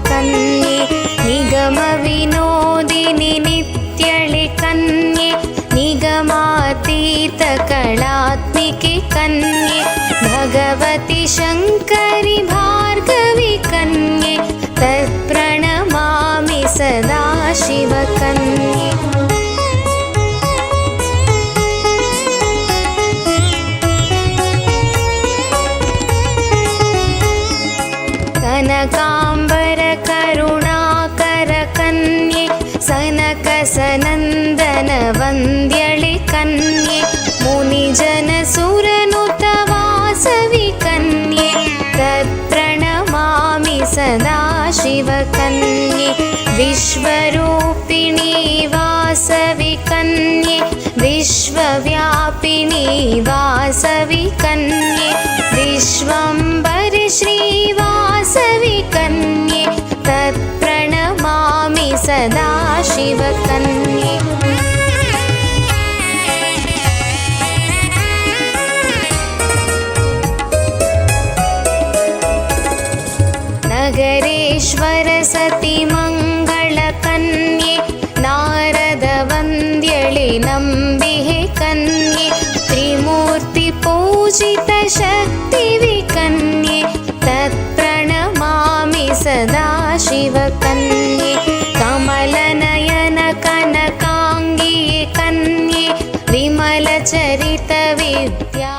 कन्ये निगमविनोदिनि नित्यळि कन्ये निगमातीतकलात्मिके कन्ये भगवति शङ्करि भार्गवि कन्ये तत्प्रणमामि सदा शिवकन्ये। कनकाम्बर करुणाकर कन्ये सनकसनन्दन वन्द्यळि कन्ये मुनिजन सुरनुत वासवि कन्ये तत्प्रणमामि सदा शिवकन्ये। विश्वरूपिणी वासवि कन्ये विश्वव्यापिनी वासवि कन्ये विश्वम्भरि श्रीवासवि कन्ये तत्प्रणमामि सदा शिवकन्ये। नगरेश्वर सति मङ्गलकन्ये नारदवन्द्यळि नम्बिहे कन्ये त्रिमूर्ति पूजित शक्तिवि कन्ये तत्प्रणमामि सदा शिवकन्ये। कमलनयन कनकाङ्गिये कन्ये विमलचरित विद्या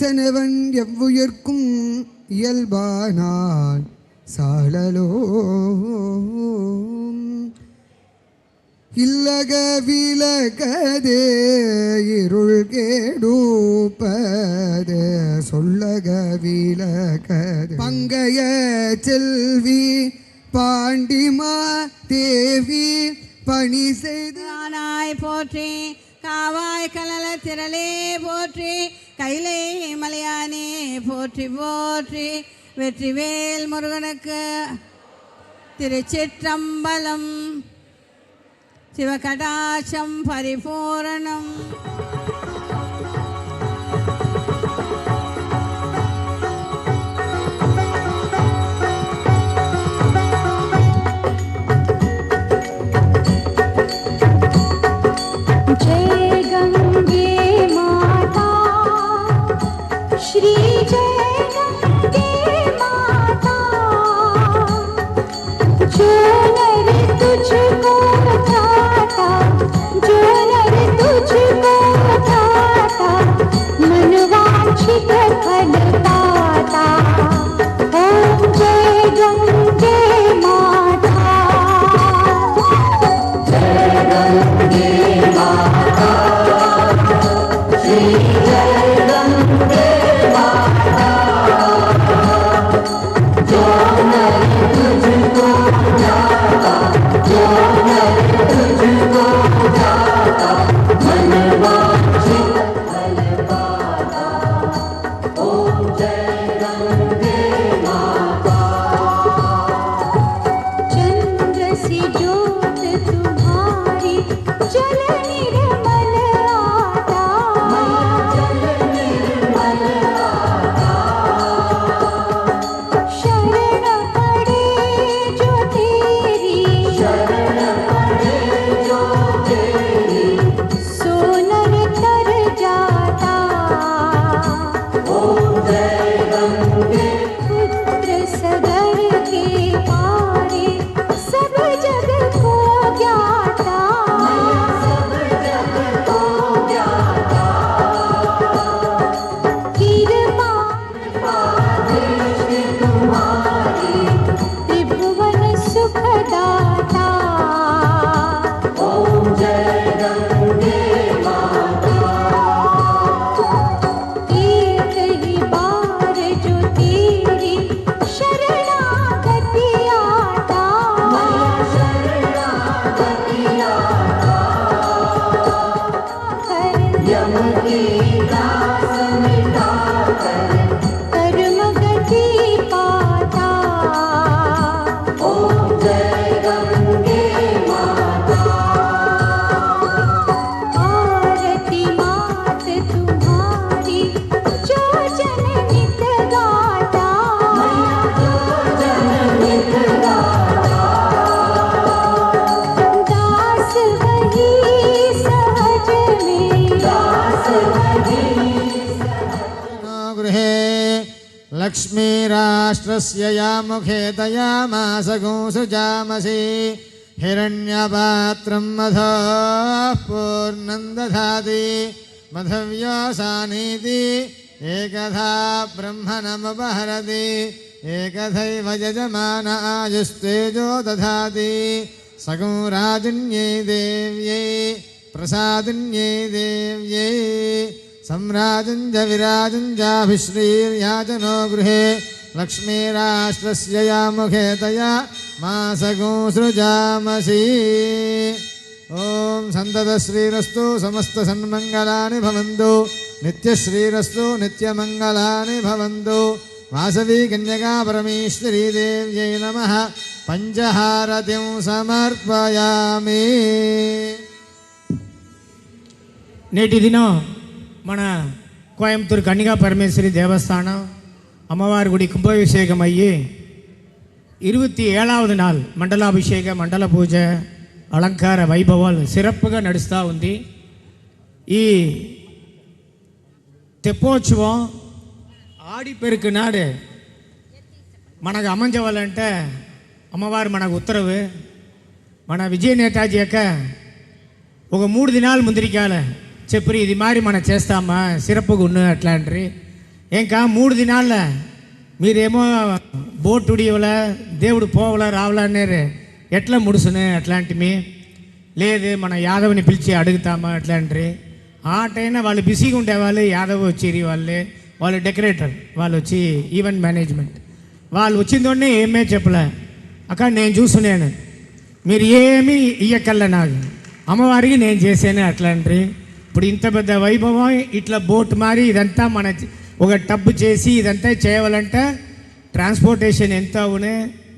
ஈசனவன் எவ்வுயிர்க்கும் இயல்பானான் சாழலோ இல்லக விலகதே இருள் கேடூப்பதே சொல்லக விலகதே பங்கைய செல்வி பாண்டிமா தேவி பணி செய்தானாய் போற்றி காவாய் கலல திரளே போற்றி கைலை மலையானே போற்றி போற்றி வெற்றிவேல் முருகனுக்கு திருச்சிற்றம்பலம் சிவகடாட்சம் பரிபூரணம். जय गंगे माता श्री जय गंगे माता जो नर तुझको चाहता जो नर तुझको चाहता मनवांछित फल पाता ओम जय गंगे माता जय गंगे माता श्री जय गंगे माता जो नर तुझको जाता जो नर तुझको जाता मनवांछित फल पाता ओम जय गंगे माता चंद्र सी ज्योत तुम्हारी जल निर्मल आता जल निर्मल आता शरण पड़े जो तेरी शरण पड़े जो तेरी सोनर तर जाता ओम जय गंगे पुत्र सगर के पारे सब जग को ज्ञाता सब जग को ज्ञाता कृपा दृष्टि तुम्हारी त्रिभुवन सुखदाता ओम जय गंगे माता एक ही बार जो तेरी शरणागति आता शरणागति आता कर यम की दास मिटा कर कर्म गति पाता ओम जय गंगे माता आरती मात तुम्हारी जो जन नित गाता जो जन नित गाता दास वही सहज में दास वही गृहे लक्ष्मीराष्ट्रस्य या मुखे दयामास गोसुजामसि हिरण्यपात्रं मधोः पूर्णं दधाति मधव्योसानीति एकधा ब्रह्मणमुपहरति एकथैव यजमान आयुस्तेजो दधाति सगौराजन्यै देव्यै प्रसादिन्यै देव्यै सम्राजञ्ज विराजञ्जाभिश्रीर्याजनो गृहे लक्ष्मीराष्ट्रस्य या मुखे तया मासगो सृजामसि ॐ सन्ततश्रीरस्तु समस्तसन्मङ्गलानि भवन्तु नित्यश्रीरस्तु नित्यमङ्गलानि भवन्तु वासवी कन्यका परमेश्वरी देव्यै नमः पञ्चहारतिं समर्पयामि నేటి దినం మన కోయంబత్తూరు కన్యకా పరమేశ్వరి దేవస్థానం అమ్మవారి గుడి కుంభాభిషేకం అయ్యి 27வது நாள் మండలాభిషేక మండల పూజ అలంకార వైభవాలు సిరప్పుగా నడుస్తూ ఉంది. ఈ తెప్పోత్సవం ఆడిపెరుకు నాడు మనకు అమ్మంచవాలంటే అమ్మవారు మనకు ఉత్తరవు మన విజయ నేతాజీ యొక్క ఒక 3 దినాలు ముందరికాల చెప్పి ఇది మారి మనం చేస్తామా సిరప్పుగా ఉన్న అట్లాంటి ఇంకా 3 దినాల్లో మీరేమో బోట్ ఉడియవల దేవుడు పోవల రావాలన్నారు, ఎట్లా ముడుసునే అట్లాంటివి లేదు. మన యాదవ్ని పిలిచి అడుగుతామా అట్లాంటి ఆటైనా వాళ్ళు బిజీగా ఉండేవాళ్ళు. యాదవ్ వచ్చి వాళ్ళు డెకరేటర్, వాళ్ళు వచ్చి ఈవెంట్ మేనేజ్మెంట్, వాళ్ళు వచ్చిందోనే ఏమే చెప్పలే. అక్కడ నేను చూస్తున్నాను, మీరు ఏమీ ఇయ్యకల్లా నాకు, అమ్మవారికి నేను చేశాను అట్లాంటి. ఇప్పుడు ఇంత పెద్ద వైభవం ఇట్లా బోట్ మారి ఇదంతా మన ఒక టబ్బు చేసి ఇదంతా చేయాలంటే ట్రాన్స్పోర్టేషన్ ఎంత అవునే,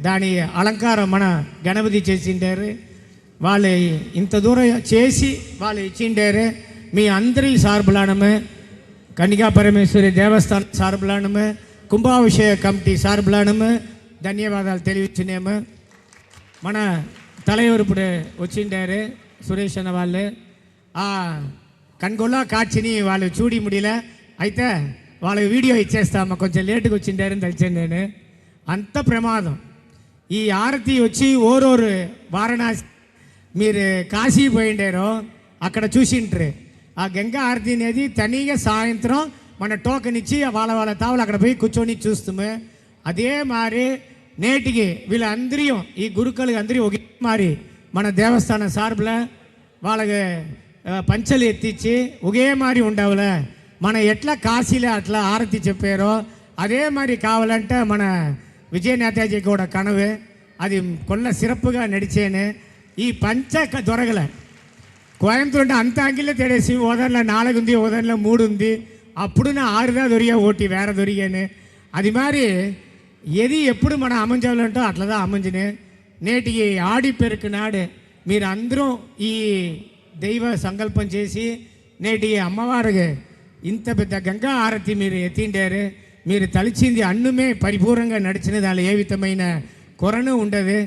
దాని అలంకారం మన గణపతి చేసిండారు. వాళ్ళు ఇంత దూరం చేసి వాళ్ళు ఇచ్చిండారు. మీ అందరి సార్బులానమే, కన్నికా పరమేశ్వరి దేవస్థానం సార్బులానమే, కుంభాభిషేక కమిటీ సార్బులానమే ధన్యవాదాలు తెలియచ్చినేమో. మన தலைவர் ఇప్పుడు వచ్చిండారు సురేష్ అన్న వాళ్ళు. ఆ కన్గొల్ల కాడ్చిని వాళ్ళు చూడి ముడిలే, అయితే వాళ్ళకి వీడియో ఇచ్చేస్తామా, కొంచెం లేటుగా వచ్చిండారని తెలిసాను నేను. అంత ప్రమాదం. ఈ ఆరతి వచ్చి ఓరోరు వారణాసి, మీరు కాశీ పోయిండారో అక్కడ చూసింటారు. ఆ గంగా ఆరతి అనేది తనీగా సాయంత్రం మన టోకెన్ ఇచ్చి వాళ్ళ తావులు అక్కడ పోయి కూర్చొని చూస్తామే. అదే మారి నేటికి వీళ్ళందరూ ఈ గురుకులు అందరూ ఒకే మారి మన దేవస్థానం సార్బుల వాళ్ళకి పంచలు ఎత్తిచ్చి ఒకే మారి ఉండవులే. మన ఎట్లా కాశీలో అట్లా ఆరతి చెప్పారో అదే మరి కావాలంటే మన విజయ నేతాజీ కూడా కనవే, అది కొల్ల సిరప్పుగా నడిచేనే. ఈ పంచ దొరగల కోయంబత్తూరు అంత అంగిలే తెడేసి ఓదర్లో 4 ఉంది, ఓదర్లో 3 ఉంది. అప్పుడు నా 6 దొరిగా ఓటి వేరే దొరిగానే. అది మరి ఏది ఎప్పుడు మన అమ్మంజాలంటో అట్లదా అమ్మంజనే. నేటికి ఆడి పెరుకు నాడే మీరు అందరూ ఈ దైవ సంకల్పం చేసి నేటికి అమ్మవారికి ఇంత పెద్ద గంగా ఆరతి మీరు ఎత్తిండారు. మీరు తలిచింది అన్నుమే పరిపూర్ణంగా నడిచిన దానిలో ఏ విధమైన కొరను ఉండదు.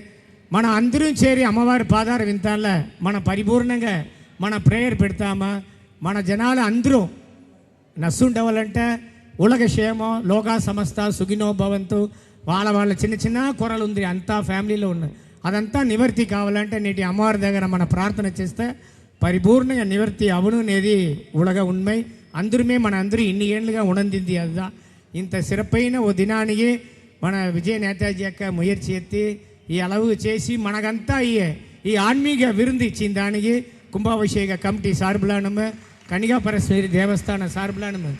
మన అందరం చేరి అమ్మవారి పాదార వింతాల మన పరిపూర్ణంగా మన ప్రేయర్ పెడతామా. మన జనాలు అందరూ నస్సుండవాలంటే ఉలగ క్షేమం లోకా సమస్త సుఖినో భవంతు, వాళ్ళ చిన్న కొరలు ఉంది అంతా ఫ్యామిలీలో ఉన్నాయి, అదంతా నివర్తి కావాలంటే నేటి అమ్మవారి దగ్గర మన ప్రార్థన చేస్తే పరిపూర్ణంగా నివర్తి అవును అనేది ఉలగ ఉண்மை. అందరమే మన అందరూ ఇన్ని ఏళ్ళుగా ఉణందింది. అదా ఇంత సిరపైన ఓ దినానికి మన విజయ నేతాజీ యొక్క ముయర్చి ఎత్తి ఈ అలవు చేసి మనకంతా ఈ ఆన్మీక విருந்து ఇచ్చిన దానికి కుంభాభిషేక కమిటీ సార్బులానము, కన్నికా పరమేశ్వరి దేవస్థాన సార్బులానము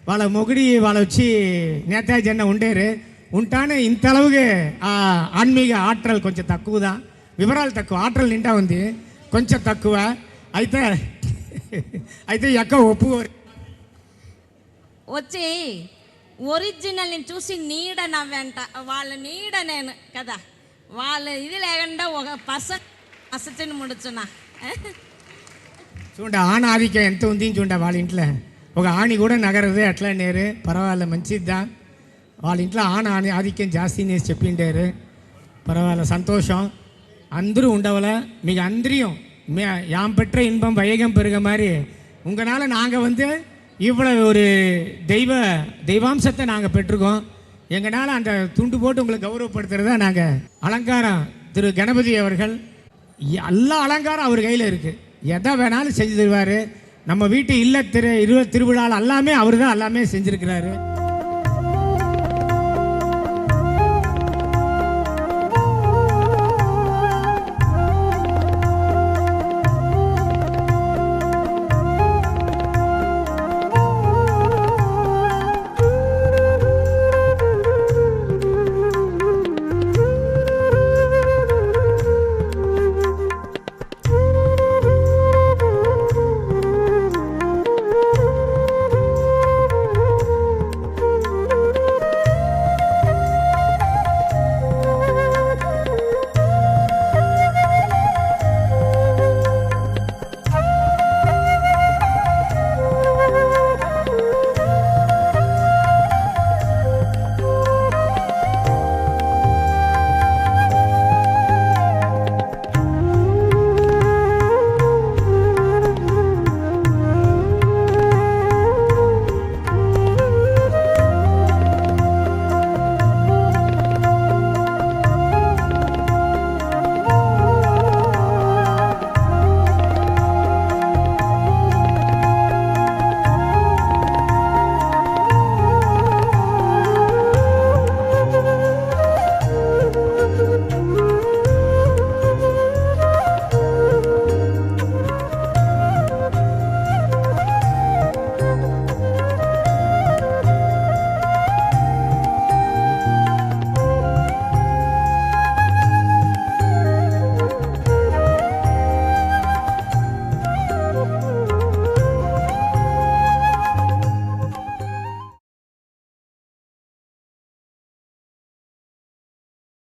వాళ్ళ మొగుడి వాళ్ళు వచ్చి నేతాజీ అన్న ఉండేరు ఉంటానే ఇంత అలవుగా ఆ ఆన్మీక ఆటలు కొంచెం తక్కువదా, వివరాలు తక్కువ, ఆటలు నిండా ఉంది కొంచెం తక్కువ. అయితే ఎక్క ఒప్పుకోరు వచ్చి ఒరిజినల్ని చూసి నీడ నవ్వెంట, వాళ్ళ నీడ నేను కదా, వాళ్ళ ఇది లేకుండా ఒక అసచిని ముడుచున్నా. చూడ ఆణ ఆధిక్యం ఎంత ఉంది చూడ, వాళ్ళ ఇంట్లో ఒక ఆణి కూడా నగరదే అట్లా నేరు పర్వాలే మంచిద్దా. వాళ్ళ ఇంట్లో ఆధిక్యం జాస్తి నేసి చెప్పిండారు. పర్వాలే సంతోషం. అందరూ ఉండవలా మీకు అందரையும் யாம் பெற்ற இன்பம் வையகம் பெருக மாதிரி உங்களால் நாங்கள் வந்து இவ்வளவு ஒரு தெய்வாம்சத்தை நாங்கள் பெற்றிருக்கோம். எங்களால் அந்த துண்டு போட்டு உங்களை கௌரவப்படுத்துறதா நாங்கள் அலங்காரம். திரு கணபதி அவர்கள் எல்லா அலங்காரம் அவர் கையில் இருக்குது, எதை வேணாலும் செஞ்சு தருவார். நம்ம வீட்டு திருவிழா எல்லாமே அவர் தான் எல்லாமே செஞ்சுருக்கிறாரு.